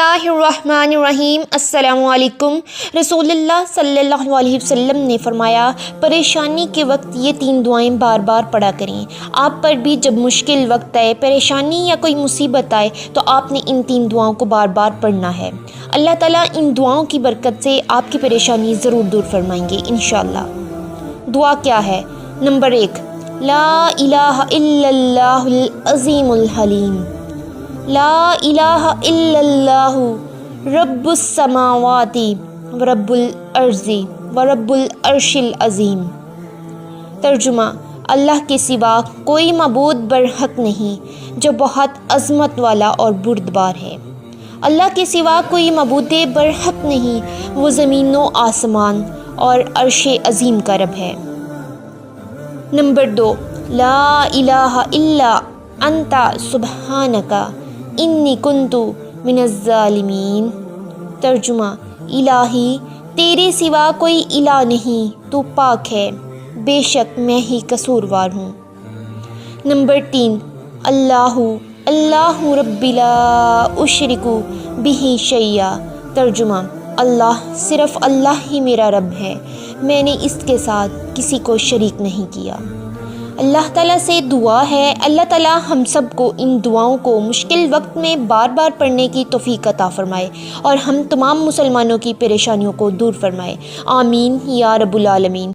اللہ الرحمن الرحیم۔ السلام علیکم۔ رسول اللہ صلی اللہ علیہ وسلم نے فرمایا، پریشانی کے وقت یہ 3 دعائیں بار بار پڑھا کریں۔ آپ پر بھی جب مشکل وقت آئے، پریشانی یا کوئی مصیبت آئے تو آپ نے ان 3 دعاؤں کو بار بار پڑھنا ہے۔ اللہ تعالیٰ ان دعاؤں کی برکت سے آپ کی پریشانی ضرور دور فرمائیں گے انشاءاللہ۔ دعا کیا ہے؟ نمبر 1، لا الہ الا اللہ العظیم الحلیم، لا الہ الا اللہ رب السماوات ورب الارض ورب العرش العظیم۔ ترجمہ: اللہ کے سوا کوئی معبود برحق نہیں جو بہت عظمت والا اور بردبار ہے۔ اللہ کے سوا کوئی معبود برحق نہیں، وہ زمین و آسمان اور عرش عظیم کا رب ہے۔ نمبر 2، لا الہ الا انت سبحانک انی کنت من الظالمین۔ ترجمہ: الہی، تیرے سوا کوئی الہ نہیں، تو پاک ہے، بے شک میں ہی قصوروار ہوں۔ نمبر 3، اللہ اللہ ربی لا اشرک بہ شیئا۔ ترجمہ: اللہ، صرف اللہ ہی میرا رب ہے، میں نے اس کے ساتھ کسی کو شریک نہیں کیا۔ اللہ تعالیٰ سے دعا ہے اللہ تعالیٰ ہم سب کو ان دعاؤں کو مشکل وقت میں بار بار پڑھنے کی توفیق عطا فرمائے اور ہم تمام مسلمانوں کی پریشانیوں کو دور فرمائے۔ آمین یا رب العالمین۔